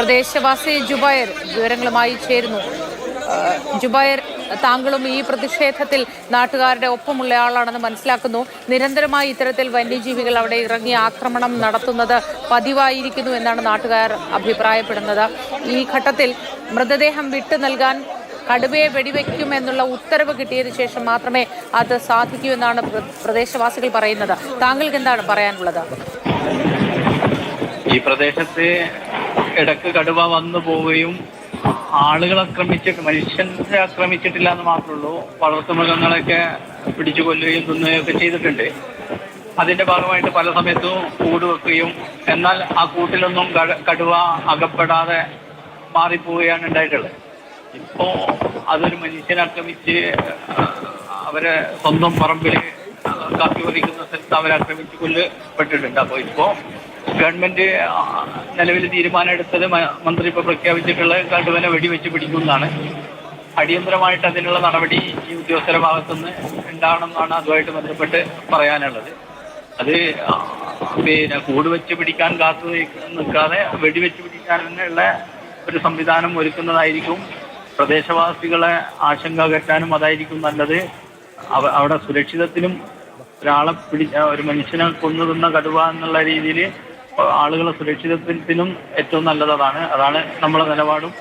പ്രദേശവാസി ജുബൈർ വിവരങ്ങളുമായി ചേരുന്നു. ജുബൈർ, താങ്കളും ഈ പ്രതിഷേധത്തിൽ നാട്ടുകാരുടെ ഒപ്പമുള്ള ആളാണെന്ന് മനസ്സിലാക്കുന്നു. നിരന്തരമായി ഇത്തരത്തിൽ വന്യജീവികൾ അവിടെ ഇറങ്ങി ആക്രമണം നടത്തുന്നത് പതിവായിരിക്കുന്നു എന്നാണ് നാട്ടുകാർ അഭിപ്രായപ്പെടുന്നത്. ഈ ഘട്ടത്തിൽ മൃതദേഹം വിട്ടു നൽകാൻ കടുവയെ വെടിവെക്കുമെന്നുള്ള ഉത്തരവ് കിട്ടിയതിനു ശേഷം മാത്രമേ അത് സാധിക്കൂ എന്നാണ് പ്രദേശവാസികൾ പറയുന്നത്. താങ്കൾക്ക് എന്താണ് പറയാനുള്ളത്? ഈ പ്രദേശത്ത് ഇടക്ക് കടുവ വന്നു പോവുകയും ആളുകൾ മനുഷ്യരെ ആക്രമിച്ചിട്ടില്ല എന്ന് മാത്രമേ ഉള്ളൂ. വളർത്തുമൃഗങ്ങളൊക്കെ പിടിച്ചു കൊല്ലുകയും തിന്നുകയൊക്കെ ചെയ്തിട്ടുണ്ട്. അതിന്റെ ഭാഗമായിട്ട് പല സമയത്തും കൂട് വെക്കുകയും എന്നാൽ ആ കൂട്ടിലൊന്നും കടുവ അകപ്പെടാതെ മാറിപ്പോവുകയാണ് ഉണ്ടായിട്ടുള്ളത്. ഇപ്പോ അതൊരു മനുഷ്യനെ ആക്രമിച്ച് അവരെ സ്വന്തം പറമ്പിൽ കാപ്പി പറിക്കുന്ന സ്ഥലത്ത് അവരെ ആക്രമിച്ച് കൊല്ലപ്പെട്ടിട്ടുണ്ട്. അപ്പോൾ ഇപ്പോൾ ഗവൺമെന്റ് നിലവിൽ തീരുമാനം എടുത്തത് മന്ത്രി ഇപ്പോൾ പ്രഖ്യാപിച്ചിട്ടുള്ള കടുവനെ വെടിവെച്ച് പിടിക്കുന്നതാണ്. അടിയന്തരമായിട്ട് അതിനുള്ള നടപടി ഈ ഉദ്യോഗസ്ഥരുടെ ഭാഗത്തുനിന്ന് ഉണ്ടാവണമെന്നാണ് അതുമായിട്ട് ബന്ധപ്പെട്ട് പറയാനുള്ളത്. അത് പിന്നെ കൂട് വെച്ച് പിടിക്കാൻ കാത്തു നിൽക്കാതെ വെടിവെച്ച് പിടിക്കാൻ തന്നെയുള്ള ഒരു സംവിധാനം ഒരുക്കുന്നതായിരിക്കും. പ്രദേശവാസികളെ ആശങ്ക അകറ്റാനും അതായിരിക്കും നല്ലത്. അവിടെ സുരക്ഷിതത്തിനും ഒരു മനുഷ്യനെ കൊന്നു തിന്ന കടുവ എന്നുള്ള രീതിയിൽ ആളുകളെ സുരക്ഷിതത്തിനും ഏറ്റവും നല്ലത് അതാണ് നമ്മളെ നിലപാടും.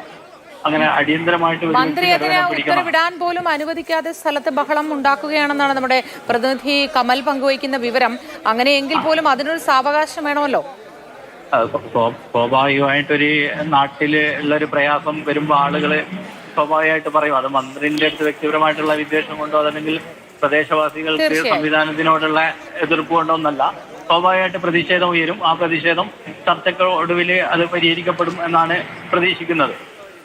അങ്ങനെ അടിയന്തരമായിട്ട് മന്ത്രി അതിനെ ഉത്തരവിടാൻ പോലും അനുവദിക്കാതെ സ്ഥലത്ത് ബഹളം ഉണ്ടാക്കുകയാണെന്നാണ് നമ്മുടെ പ്രതിനിധി കമൽ പങ്കുവയ്ക്കുന്ന വിവരം. അങ്ങനെയെങ്കിൽ പോലും അതിനൊരു സാവകാശം വേണമല്ലോ. സ്വാഭാവികമായിട്ടൊരു നാട്ടില് ഉള്ളൊരു പ്രയാസം വരുമ്പോൾ ആളുകള് സ്വാഭാവികമായിട്ട് പറയും. അത് മന്ത്രിന്റെ അടുത്ത് വ്യക്തിപരമായിട്ടുള്ള വിദ്വേഷം കൊണ്ടോ അതല്ലെങ്കിൽ പ്രദേശവാസികൾക്ക് സംവിധാനത്തിനോടുള്ള എതിർപ്പ് കൊണ്ടോ ഒന്നല്ല. സ്വാഭാവികമായിട്ട് പ്രതിഷേധം ഉയരും. ആ പ്രതിഷേധം ചർച്ചയ്ക്ക് ഒടുവിൽ അത് പരിഹരിക്കപ്പെടും എന്നാണ് പ്രതീക്ഷിക്കുന്നത്.